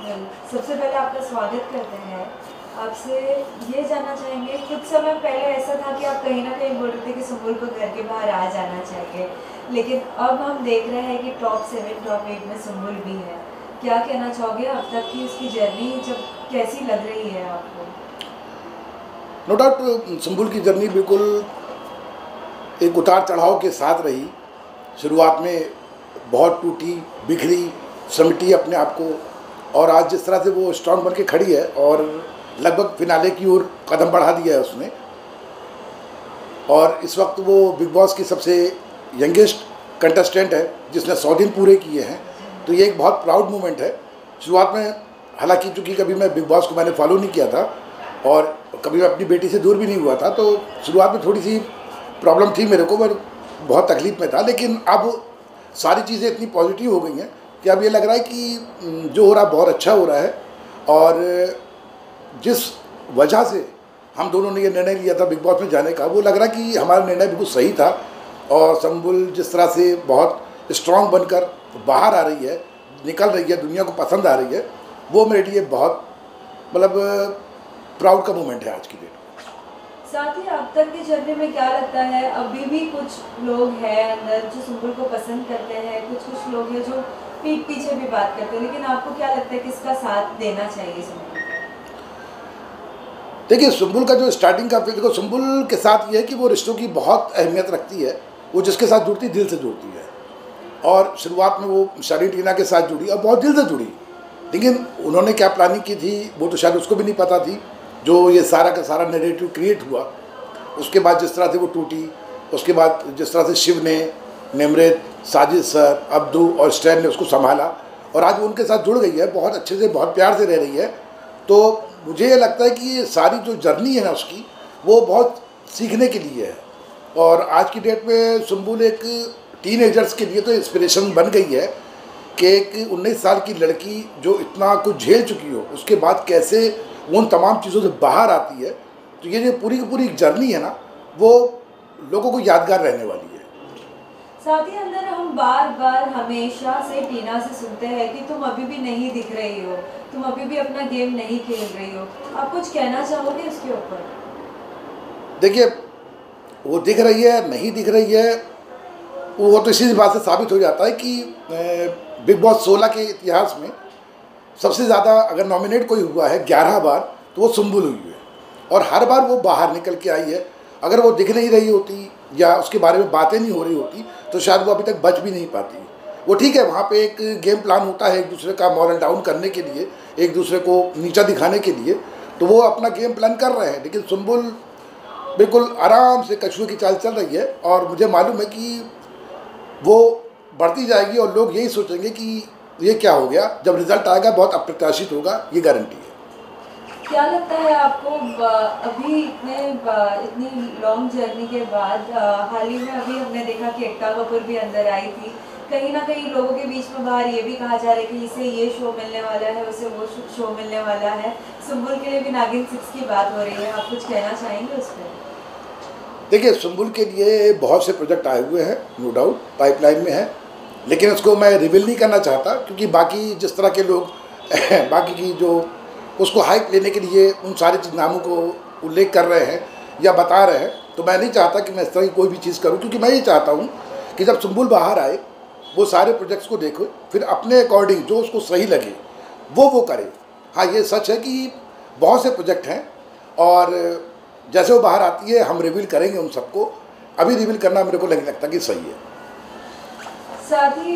सबसे पहले आपका स्वागत करते हैं। आपसे ये जानना चाहेंगे, कुछ समय पहले ऐसा था कि आप कहीं न कहीं बोल रहे थे कि सुम्बुल को घर के बाहर आ जाना चाहिए, लेकिन अब हम देख रहे हैं कि टॉप 7, टॉप 8 में सुम्बुल भी है। क्या कहना चाहोगे अब तक की उसकी जर्नी जब कैसी लग रही है आपको? नो डाउट सुम्बुल की जर्नी बिल्कुल एक उतार चढ़ाव के साथ रही। शुरुआत में बहुत टूटी, बिखरी, समेटी अपने आप को, और आज जिस तरह से वो स्ट्रांग बन के खड़ी है और लगभग फिनाले की ओर कदम बढ़ा दिया है उसने। और इस वक्त वो बिग बॉस की सबसे यंगेस्ट कंटेस्टेंट है जिसने 100 दिन पूरे किए हैं, तो ये एक बहुत प्राउड मोमेंट है। शुरुआत में हालांकि चूँकि कभी मैं बिग बॉस को मैंने फॉलो नहीं किया था और कभी मैं अपनी बेटी से दूर भी नहीं हुआ था, तो शुरुआत में थोड़ी सी प्रॉब्लम थी मेरे को, मैं बहुत तकलीफ में था। लेकिन अब सारी चीज़ें इतनी पॉजिटिव हो गई हैं कि अब ये लग रहा है कि जो हो रहा है बहुत अच्छा हो रहा है। और जिस वजह से हम दोनों ने ये निर्णय लिया था बिग बॉस में जाने का, वो लग रहा है कि हमारा निर्णय बिल्कुल सही था। और सुम्बुल जिस तरह से बहुत स्ट्रांग बनकर बाहर आ रही है, निकल रही है, दुनिया को पसंद आ रही है, वो मेरे लिए बहुत मतलब प्राउड का मोमेंट है आज की डेट। साथ ही अब तक की जर्नी में क्या लगता है, अभी भी कुछ लोग हैं अंदर जो सुम्बुल को पसंद करते हैं, कुछ लोग हैं जो पीठ पीछे भी बात करते हैं, लेकिन आपको क्या लगता है किसका साथ देना चाहिए सुम्बुल? देखिए, सुम्बुल का जो स्टार्टिंग का देखो, सुम्बुल के साथ ये है कि वो रिश्तों की बहुत अहमियत रखती है। वो जिसके साथ जुड़ती दिल से जुड़ती है, और शुरुआत में वो शालीन टीना के साथ जुड़ी और बहुत दिल से जुड़ी। लेकिन उन्होंने क्या प्लानिंग की थी वो तो शायद उसको भी नहीं पता थी। जो ये सारा का सारा नैरेटिव क्रिएट हुआ, उसके बाद जिस तरह से वो टूटी, उसके बाद जिस तरह से शिव ने, निमृत, साजिद सर, अब्दू और स्टैन ने उसको संभाला, और आज वो उनके साथ जुड़ गई है, बहुत अच्छे से, बहुत प्यार से रह रही है। तो मुझे ये लगता है कि ये सारी जो जर्नी है ना उसकी, वो बहुत सीखने के लिए है। और आज की डेट में सुम्बुल एक टीनेजर्स के लिए तो इंस्पिरेशन बन गई है कि एक 19 साल की लड़की जो इतना कुछ झेल चुकी हो, उसके बाद कैसे वो उन तमाम चीज़ों से बाहर आती है। तो ये जो पूरी की पूरी जर्नी है ना, वो लोगों को यादगार रहने वाली है। साथ ही अंदर हम बार बार हमेशा से टीना से सुनते हैं कि तुम अभी भी नहीं दिख रही हो, तुम अभी भी अपना गेम नहीं खेल रही हो। आप कुछ कहना चाहोगे इसके ऊपर? देखिए, वो दिख रही है नहीं दिख रही है, वो तो इसी बात से साबित हो जाता है कि बिग बॉस 16 के इतिहास में सबसे ज़्यादा अगर नॉमिनेट कोई हुआ है 11 बार, तो वो सुम्बुल हुई है, और हर बार वो बाहर निकल के आई है। अगर वो दिख नहीं रही होती या उसके बारे में बातें नहीं हो रही होती, तो शायद वो अभी तक बच भी नहीं पाती। वो ठीक है, वहाँ पे एक गेम प्लान होता है एक दूसरे का मॉरल डाउन करने के लिए, एक दूसरे को नीचा दिखाने के लिए, तो वो अपना गेम प्लान कर रहे हैं। लेकिन सुम्बुल बिल्कुल आराम से कछुए की चाल चल रही है, और मुझे मालूम है कि वो बढ़ती जाएगी और लोग यही सोचेंगे कि ये क्या हो गया। जब रिजल्ट आएगा बहुत अप्रत्याशित होगा, ये गारंटी है। क्या लगता है आपको अभी इतनी लॉन्ग जर्नी के बाद हाल ही में अभी हमने देखा कि एकता कपूर भी अंदर आई थी, कहीं ना कहीं लोगों के बीच में बाहर ये भी कहा जा रहा है कि इसे ये शो मिलने वाला है, उसे वो शो मिलने वाला है। सुम्बुल के लिए भी नागिन 6 की बात हो रही है, आप कुछ कहना चाहेंगे उस पर? देखिए, सुम्बुल के लिए बहुत से प्रोजेक्ट आए हुए हैं, नो डाउट पाइपलाइन में है, लेकिन उसको मैं रिवील नहीं करना चाहता, क्योंकि बाकी जिस तरह के लोग बाकी की जो उसको हाइप लेने के लिए उन सारे नामों को उल्लेख कर रहे हैं या बता रहे हैं, तो मैं नहीं चाहता कि मैं इस तरह की कोई भी चीज़ करूं। क्योंकि मैं ये चाहता हूं कि जब सुम्बुल बाहर आए, वो सारे प्रोजेक्ट्स को देखो, फिर अपने अकॉर्डिंग जो उसको सही लगे वो करे। हाँ, ये सच है कि बहुत से प्रोजेक्ट हैं, और जैसे वो बाहर आती है हम रिवील करेंगे उन सबको। अभी रिवील करना मेरे को नहीं लगता कि सही है। साथ ही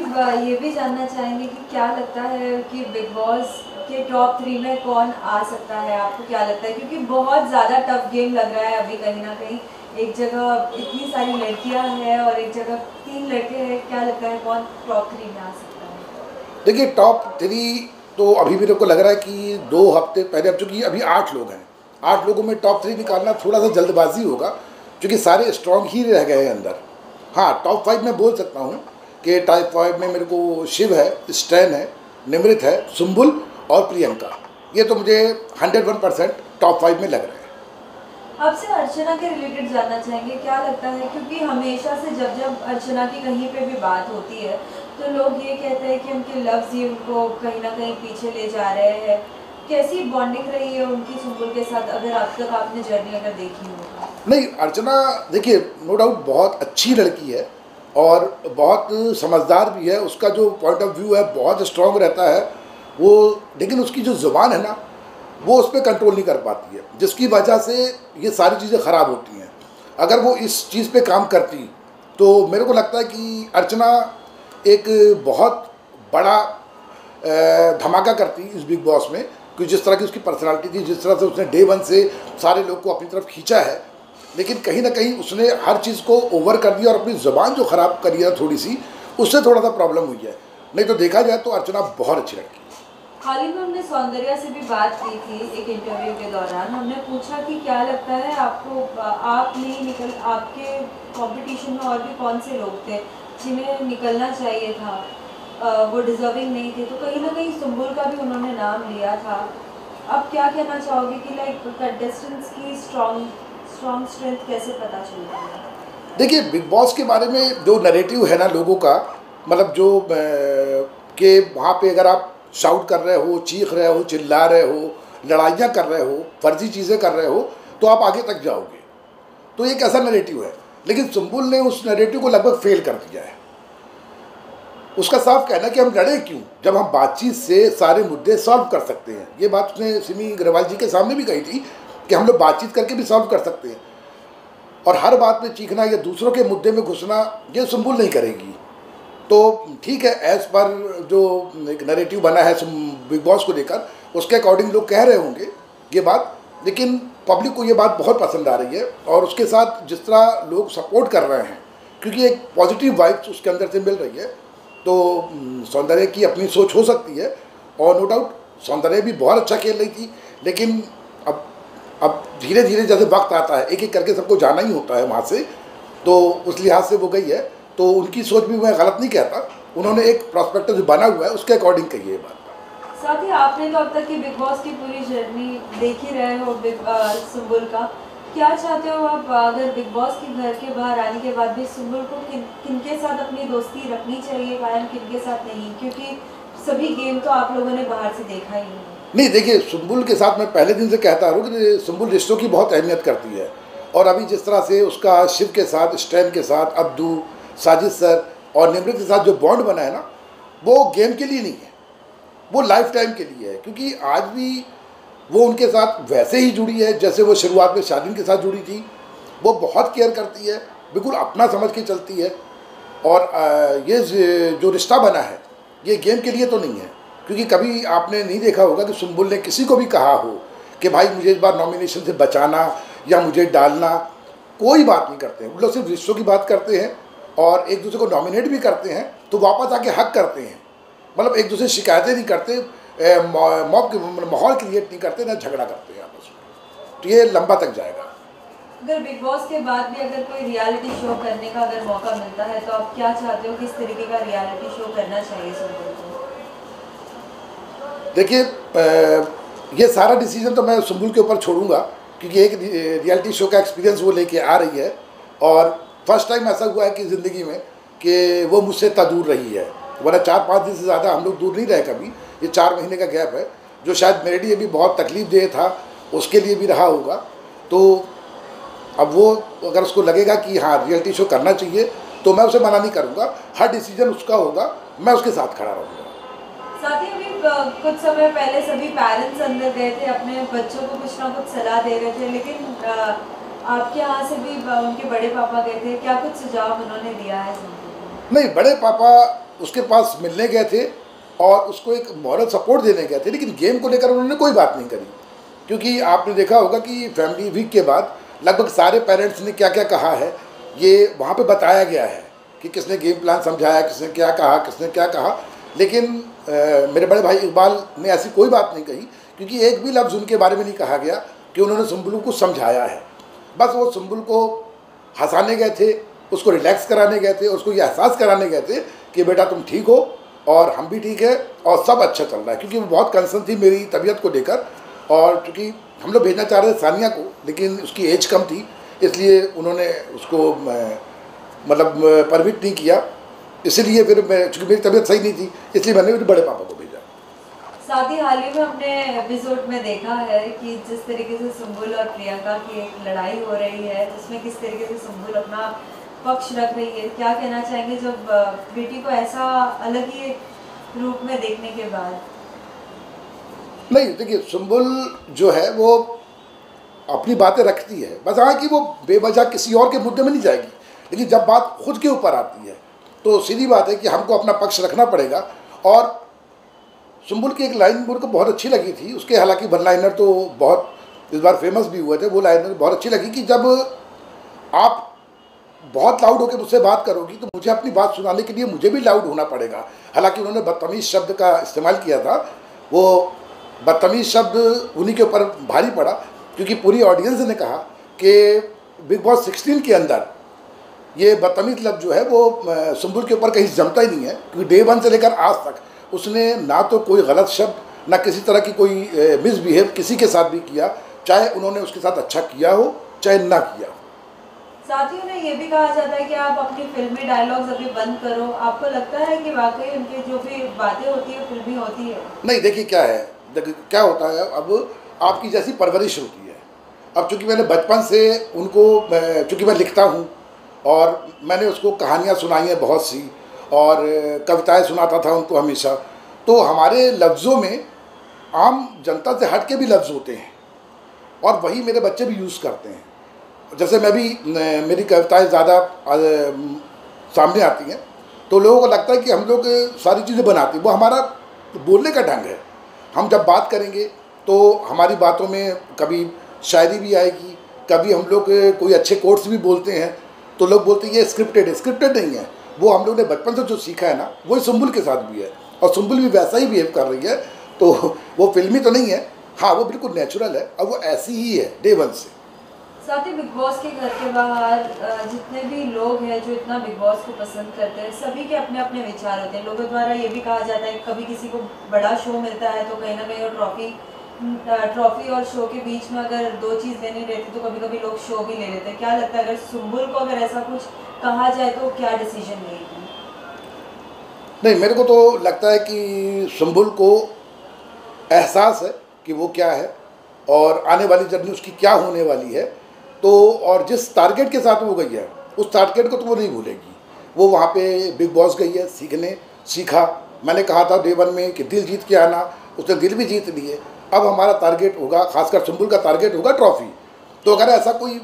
ये भी जानना चाहेंगे कि क्या लगता है कि बिग बॉस के टॉप 3 में कौन आ सकता है, आपको क्या लगता है? क्योंकि बहुत ज़्यादा टफ गेम लग रहा है अभी, कहीं ना कहीं एक जगह इतनी सारी लड़कियां हैं और एक जगह 3 लड़के हैं। क्या लगता है कौन टॉप 3 में आ सकता है? देखिए, टॉप 3 तो अभी मेरे को लग रहा है कि 2 हफ्ते पहले, अब चूँकि अभी 8 लोग हैं, 8 लोगों में टॉप 3 निकालना थोड़ा सा जल्दबाजी होगा, क्योंकि सारे स्ट्रॉन्ग ही रह गए हैं अंदर। हाँ, टॉप 5 में बोल सकता हूँ कि टॉप 5 में मेरे को शिव है, स्टैन है, निमृत है, सुम्बुल और प्रियंका। ये तो मुझे 101% टॉप 5 में लग रहा है। आपसे अर्चना के रिलेटेड जानना चाहेंगे, क्या लगता है? क्योंकि हमेशा से जब जब अर्चना की कहीं पे भी बात होती है तो लोग ये कहते हैं कि उनके लफ्ज़ ही उनको कहीं ना कहीं पीछे ले जा रहे हैं। कैसी बॉन्डिंग रही है उनकी सुम्बुल के साथ, अगर अब तक आपने जर्नी अगर देखी हो? नहीं, अर्चना देखिए नो डाउट बहुत अच्छी लड़की है और बहुत समझदार भी है। उसका जो पॉइंट ऑफ व्यू है बहुत स्ट्रॉन्ग रहता है वो, लेकिन उसकी जो ज़ुबान है ना वो उस पर कंट्रोल नहीं कर पाती है, जिसकी वजह से ये सारी चीज़ें ख़राब होती हैं। अगर वो इस चीज़ पे काम करती तो मेरे को लगता है कि अर्चना एक बहुत बड़ा धमाका करती इस बिग बॉस में, क्योंकि जिस तरह की उसकी पर्सनालिटी थी, जिस तरह से उसने डे वन से सारे लोग को अपनी तरफ खींचा है, लेकिन कहीं ना कहीं उसने हर चीज़ को ओवर कर दिया और अपनी ज़ुबान जो ख़राब करी है थोड़ी सी, उससे थोड़ा सा प्रॉब्लम हुई है। नहीं तो देखा जाए तो अर्चना बहुत अच्छी लड़की है। हाल ही में हमने सौंदर्या से भी बात की थी एक इंटरव्यू के दौरान। हमने पूछा कि क्या लगता है आपको, आप नहीं निकल, आपके कंपटीशन में और भी कौन से लोग थे जिन्हें निकलना चाहिए था, वो डिज़र्विंग नहीं थे, तो कहीं ना कहीं सुम्बुल का भी उन्होंने नाम लिया था। आप क्या कहना चाहोगे कि लाइक कंटेस्टेंट्स की स्ट्रॉन्ग स्ट्रेंथ कैसे पता चलती है? देखिए बिग बॉस के बारे में जो नैरेटिव है ना लोगों का, मतलब जो कि वहाँ पे अगर आप शाउट कर रहे हो, चीख रहे हो, चिल्ला रहे हो, लड़ाइयाँ कर रहे हो, फर्जी चीज़ें कर रहे हो, तो आप आगे तक जाओगे। तो एक ऐसा नैरेटिव है, लेकिन सुम्बुल ने उस नैरेटिव को लगभग फेल कर दिया है। उसका साफ कहना कि हम लड़े क्यों जब हम बातचीत से सारे मुद्दे सॉल्व कर सकते हैं। ये बात उसने सिमी अग्रवाल जी के सामने भी कही थी कि हम लोग बातचीत करके भी सॉल्व कर सकते हैं, और हर बात में चीखना या दूसरों के मुद्दे में घुसना ये सुम्बुल नहीं करेगी। तो ठीक है, एज पर जो एक नैरेटिव बना है बिग बॉस को लेकर, उसके अकॉर्डिंग लोग कह रहे होंगे ये बात, लेकिन पब्लिक को ये बात बहुत पसंद आ रही है। और उसके साथ जिस तरह लोग सपोर्ट कर रहे हैं, क्योंकि एक पॉजिटिव वाइब्स उसके अंदर से मिल रही है, तो सौंदर्य की अपनी सोच हो सकती है। और नो डाउट सौंदर्य भी बहुत अच्छा खेल रही थी, लेकिन अब धीरे धीरे जैसे वक्त आता है, एक एक करके सबको जाना ही होता है वहाँ से, तो उस लिहाज से वो गई है। तो उनकी सोच भी मैं गलत नहीं कहता, उन्होंने एक प्रॉस्पेक्टस जो बना हुआ है उसके अकॉर्डिंग कही है ये बात। साथ ही आपने तो अब तक की बिग बॉस की पूरी जर्नी देख ही रहे हो सुम्बुल का, क्या चाहते हो आप, अगर बिग बॉस के घर के बाहर आने के बाद भी सुम्बुल को किनके साथ अपनी दोस्ती रखनी चाहिए कायम, किनके साथ नहीं? क्योंकि सभी गेम तो आप लोगों ने बाहर से देखा ही नहीं। देखिए सुम्बुल के साथ मैं पहले दिन से कहता हूँ कि सुम्बुल रिश्तों की बहुत अहमियत करती है, और अभी जिस तरह से उसका शिव के साथ, स्टैन के साथ, अब्दू, साजिद सर और निमृत के साथ जो बॉन्ड बना है ना, वो गेम के लिए नहीं है, वो लाइफ टाइम के लिए है। क्योंकि आज भी वो उनके साथ वैसे ही जुड़ी है जैसे वो शुरुआत में शालीन के साथ जुड़ी थी। वो बहुत केयर करती है, बिल्कुल अपना समझ के चलती है। और ये जो रिश्ता बना है ये गेम के लिए तो नहीं है, क्योंकि कभी आपने नहीं देखा होगा कि सुम्बुल ने किसी को भी कहा हो कि भाई मुझे इस बार नॉमिनेशन से बचाना या मुझे डालना। कोई बात नहीं करते हैं, वो लोग सिर्फ रिश्तों की बात करते हैं और एक दूसरे को नॉमिनेट भी करते हैं तो वापस आके हक करते हैं। मतलब एक दूसरे शिकायतें नहीं करते, माहौल क्रिएट नहीं करते, ना झगड़ा करते हैं आपस में। तो ये लंबा तक जाएगा। अगर बिग बॉस के बाद भी अगर कोई रियलिटी शो करने का अगर मौका मिलता है तो आप क्या चाहते हो, किस तरीके का रियलिटी शो करना चाहिए सुम्बुल को? देखिए ये सारा डिसीजन तो मैं सुम्बुल के ऊपर छोड़ूंगा, क्योंकि एक रियलिटी शो का एक्सपीरियंस वो लेके आ रही है, और फर्स्ट टाइम ऐसा हुआ है कि ज़िंदगी में कि वो मुझसे इतना दूर रही है। वरना 4-5 दिन से ज़्यादा हम लोग दूर नहीं रहे कभी। ये 4 महीने का गैप है जो शायद मेरे लिए भी बहुत तकलीफ देह था, उसके लिए भी रहा होगा। तो अब वो अगर उसको लगेगा कि हाँ रियलिटी शो करना चाहिए तो मैं उसे मना नहीं करूँगा, हर डिसीजन उसका होगा, मैं उसके साथ खड़ा रहूँगा। साथ ही अभी कुछ समय पहले सभी पेरेंट्स अंदर गए थे, अपने बच्चों को कुछ ना कुछ सलाह दे रहे थे, लेकिन आपके यहाँ से भी उनके बड़े पापा गए थे, क्या कुछ सुझाव उन्होंने दिया है? नहीं, बड़े पापा उसके पास मिलने गए थे और उसको एक मॉरल सपोर्ट देने गए थे, लेकिन गेम को लेकर उन्होंने कोई बात नहीं करी। क्योंकि आपने देखा होगा कि फैमिली वीक के बाद लगभग सारे पेरेंट्स ने क्या क्या कहा है ये वहाँ पे बताया गया है कि किसने गेम प्लान समझाया, किसने क्या कहा, किसने क्या कहा। लेकिन मेरे बड़े भाई इकबाल ने ऐसी कोई बात नहीं कही, क्योंकि एक भी लफ्ज़ उनके बारे में नहीं कहा गया कि उन्होंने सुम्बुल को समझाया है। बस वो सुम्बुल को हंसाने गए थे, उसको रिलैक्स कराने गए थे, उसको ये एहसास कराने गए थे कि बेटा तुम ठीक हो और हम भी ठीक है और सब अच्छा चल रहा है। क्योंकि वो बहुत कंसर्न थी मेरी तबीयत को लेकर, और क्योंकि हम लोग भेजना चाह रहे थे सानिया को, लेकिन उसकी एज कम थी, इसलिए उन्होंने उसको मतलब परमिट नहीं किया। इसीलिए फिर मैं, चूँकि मेरी तबीयत सही नहीं थी, इसलिए मैंने मेरे बड़े पापा को भेजा। साथ ही हाल ही में हमने एपिसोड में देखा है कि जिस तरीके से सुंबुल और प्रियंका की एक लड़ाई हो रही है, उसमें किस तरीके से सुंबुल अपना पक्ष रख रही है, क्या कहना चाहेंगे जब बेटी को ऐसा अलग ही एक रूप में देखने के बाद? नहीं, देखिए, सुंबुल जो है वो अपनी बातें रखती है, बस हाँ कि वो बेवजह किसी और के मुद्दे में नहीं जाएगी, लेकिन जब बात खुद के ऊपर आती है तो सीधी बात है कि हमको अपना पक्ष रखना पड़ेगा। और सुंबुल की एक लाइन मुझको बहुत अच्छी लगी थी, उसके हालांकि वन लाइनर तो बहुत इस बार फेमस भी हुए थे, वो लाइनर बहुत अच्छी लगी कि जब आप बहुत लाउड होकर मुझसे बात करोगी तो मुझे अपनी बात सुनाने के लिए मुझे भी लाउड होना पड़ेगा। हालांकि उन्होंने बदतमीज़ शब्द का इस्तेमाल किया था, वो बदतमीज़ शब्द उन्हीं के ऊपर भारी पड़ा, क्योंकि पूरी ऑडियंस ने कहा कि बिग बॉस 16 के अंदर ये बदतमीज़ लफ्ज़ जो है वो सुंबुल के ऊपर कहीं जमता ही नहीं है, क्योंकि डे 1 से लेकर आज तक उसने ना तो कोई गलत शब्द, ना किसी तरह की कोई मिसबिहेव किसी के साथ भी किया, चाहे उन्होंने उसके साथ अच्छा किया हो चाहे ना किया। साथ ही उन्हें ये भी कहा जाता है कि आप अपनी फिल्मी डायलॉग्स अभी बंद करो। आपको लगता है कि वाकई उनकी जो भी बातें होती है फिल्मी होती है? नहीं, देखिए क्या है, देखिए क्या होता है, अब आपकी जैसी परवरिश होती है। अब चूँकि मैंने बचपन से उनको, चूँकि मैं लिखता हूँ और मैंने उसको कहानियाँ सुनाई हैं बहुत सी, और कविताएं सुनाता था उनको हमेशा, तो हमारे लफ्ज़ों में आम जनता से हट के भी लफ्ज़ होते हैं और वही मेरे बच्चे भी यूज़ करते हैं। जैसे मैं भी, मेरी कविताएं ज़्यादा सामने आती हैं तो लोगों को लगता है कि हम लोग सारी चीज़ें बनाते हैं, वो हमारा बोलने का ढंग है। हम जब बात करेंगे तो हमारी बातों में कभी शायरी भी आएगी, कभी हम लोग कोई अच्छे कोट्स भी बोलते हैं, तो लोग बोलते हैं ये स्क्रिप्टेड है। स्क्रिप्टेड नहीं है, वो हम लोग ने बचपन से जो सीखा है ना, वही सुंबुल के साथ भी है, और सुंबुल भी वैसा ही बिहेव कर रही है, तो वो फिल्मी तो नहीं है, हाँ वो बिल्कुल नेचुरल है, और वो ऐसी ही है डे 1 से। साथ ही बिग बॉस के घर के बाहर जितने भी लोग हैं जो इतना बिग बॉस को पसंद करते हैं, सभी के अपने अपने विचार होते हैं। लोगों द्वारा ये भी कहा जाता है कि कभी किसी को बड़ा शो मिलता है तो कहीं ना कहीं वो ट्रॉफी और शो के बीच में अगर दो चीज़ लेनी रहती तो कभी कभी लोग शो भी ले लेते हैं। क्या लगता है अगर सुंबुल को अगर ऐसा कुछ कहा जाए तो क्या डिसीजन लेगी? नहीं, मेरे को तो लगता है कि सुंबुल को एहसास है कि वो क्या है और आने वाली जर्नी उसकी क्या होने वाली है, तो और जिस टारगेट के साथ वो गई है उस टारगेट को तो वो नहीं भूलेगी। वो वहाँ पे बिग बॉस गई है सीखने, सीखा। मैंने कहा था डे 1 में कि दिल जीत के आना, उसने दिल भी जीत लिए। अब हमारा टारगेट होगा, खासकर सुंबुल का टारगेट होगा ट्रॉफी। तो अगर ऐसा कोई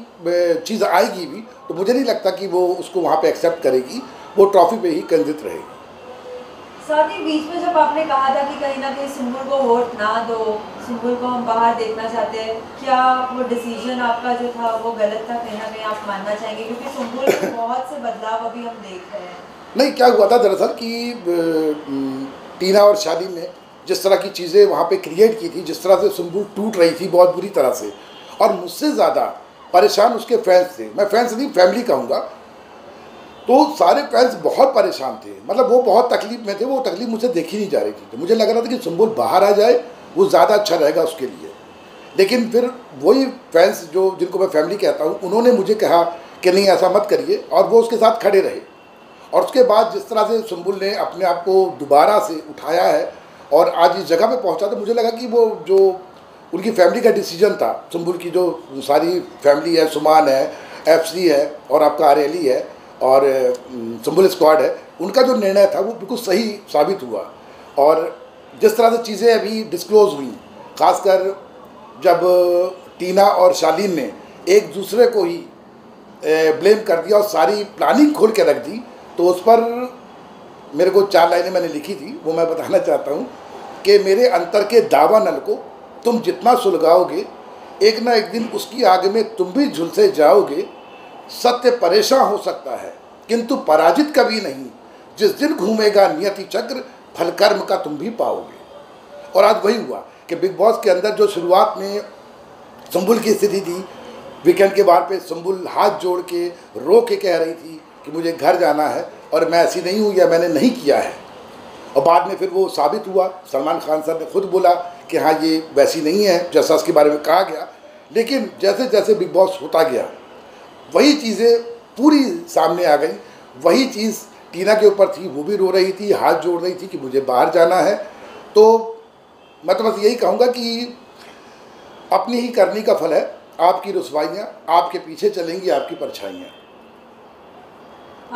चीज़ आएगी भी तो मुझे नहीं लगता कि वो उसको वहाँ पे एक्सेप्ट करेगी, वो ट्रॉफी पे ही केंद्रित रहेगी। साथ ही बीच में जब आपने कहा था कि कहीं ना कहीं सुंबुल को वोट ना दो, सुंबुल को हम बाहर देखना चाहते हैं, क्या वो डिसीजन आपका जो था वो गलत था? कहीं ना कहीं आप मानना चाहेंगे क्योंकि सुंबुल में बहुत से बदलाव अभी हम देख रहे हैं। नहीं, क्या हुआ था दरअसल कि टीना और शादी ने जिस तरह की चीज़ें वहाँ पे क्रिएट की थी, जिस तरह से सुंबुल टूट रही थी बहुत बुरी तरह से, और मुझसे ज़्यादा परेशान उसके फैंस थे। मैं फैंस नहीं, फैमिली कहूँगा। तो सारे फैंस बहुत परेशान थे, मतलब वो बहुत तकलीफ में थे, वो तकलीफ मुझे देखी नहीं जा रही थी। तो मुझे लग रहा था कि सुंबुल बाहर आ जाए, वो ज़्यादा अच्छा रहेगा उसके लिए। लेकिन फिर वही फैंस जो जिनको मैं फैमिली कहता हूँ, उन्होंने मुझे कहा कि नहीं ऐसा मत करिए, और वो उसके साथ खड़े रहे। और उसके बाद जिस तरह से सुंबुल ने अपने आप को दोबारा से उठाया है और आज इस जगह पे पहुंचा, तो मुझे लगा कि वो जो उनकी फैमिली का डिसीजन था, सुंबुल की जो सारी फैमिली है, सुमान है, FC है और आपका आरेली है और सुंबुल स्क्वाड है, उनका जो निर्णय था वो बिल्कुल सही साबित हुआ। और जिस तरह से चीज़ें अभी डिस्क्लोज हुई, खासकर जब टीना और शालीन ने एक दूसरे को ही ब्लेम कर दिया और सारी प्लानिंग खोल के रख दी, तो उस पर मेरे को 4 लाइनें मैंने लिखी थी, वो मैं बताना चाहता हूँ कि मेरे अंतर के दावा नल को तुम जितना सुलगाओगे, एक ना एक दिन उसकी आग में तुम भी झुलसे जाओगे। सत्य परेशान हो सकता है किंतु पराजित कभी नहीं, जिस दिन घूमेगा नियति चक्र फल कर्म का तुम भी पाओगे। और आज वही हुआ कि बिग बॉस के अंदर जो शुरुआत में सुंबुल की स्थिति थी, वीकेंड के बार पे सुंबुल हाथ जोड़ के रो के कह रही थी कि मुझे घर जाना है और मैं ऐसी नहीं हूँ या मैंने नहीं किया है, और बाद में फिर वो साबित हुआ। सलमान खान सर ने खुद बोला कि हाँ ये वैसी नहीं है जैसा उसके बारे में कहा गया। लेकिन जैसे जैसे बिग बॉस होता गया, वही चीज़ें पूरी सामने आ गई। वही चीज़ टीना के ऊपर थी, वो भी रो रही थी, हाथ जोड़ रही थी कि मुझे बाहर जाना है। तो मैं तो बस यही कहूँगा कि अपनी ही करनी का फल है, आपकी रुसवाइयाँ आपके पीछे चलेंगी, आपकी परछाइयाँ।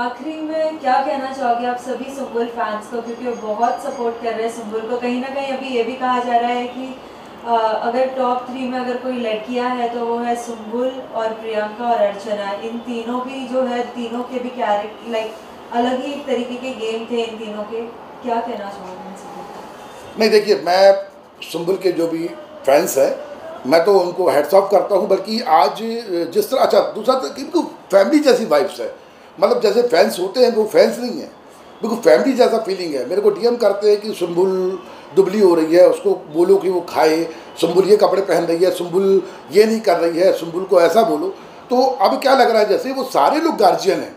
आखिरी में क्या कहना चाहोगे आप सभी सुम्बुल फैंस को, क्योंकि वो बहुत सपोर्ट कर रहे हैं सुम्बुल को। कहीं ना कहीं अभी ये भी कहा जा रहा है कि अगर टॉप 3 में अगर कोई लड़कियां हैं तो वो है सुम्बुल और प्रियंका और अर्चना। इन तीनों भी जो है, तीनों के भी कैरेक्टर लाइक अलग ही एक तरीके के गेम थे इन तीनों के। क्या कहना चाहोगे इन सभी को? नहीं देखिए, मैं सुम्बुल के जो भी फैंस हैं मैं तो उनको हेड्स ऑफ करता हूँ। बल्कि आज जिस तरह, अच्छा दूसरा तो बिल्कुल फैमिली जैसी वाइब्स है, मतलब जैसे फैंस होते हैं वो फैंस नहीं है, बिल्कुल फैमिली जैसा फीलिंग है। मेरे को डीएम करते हैं कि सुम्बुल दुबली हो रही है, उसको बोलो कि वो खाए, सुम्बुल ये कपड़े पहन रही है, सुम्बुल ये नहीं कर रही है, सुम्बुल को ऐसा बोलो। तो अब क्या लग रहा है जैसे वो सारे लोग गार्जियन हैं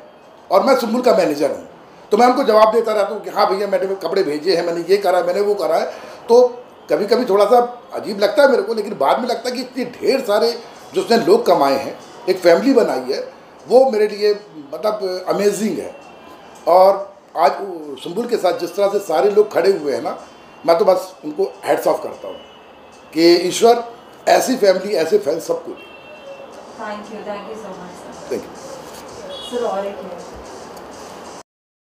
और मैं सुम्बुल का मैनेजर हूँ, तो मैं उनको जवाब देता रहता हूँ कि हाँ भैया मैंने कपड़े भेजे हैं, मैंने ये करा है, मैंने वो करा है। तो कभी कभी थोड़ा सा अजीब लगता है मेरे को, लेकिन बाद में लगता है कि इतने ढेर सारे जो उसने लोग कमाए हैं, एक फैमिली बनाई है, वो मेरे लिए मतलब अमेजिंग है। और आज सुम्बुल के साथ जिस तरह से सारे लोग खड़े हुए हैं ना, मैं तो बस उनको हेड्स ऑफ करता हूँ कि ईश्वर ऐसी फैमिली, ऐसे फैंस सबको दे। Thank you so much sir. Thank you sir और एक है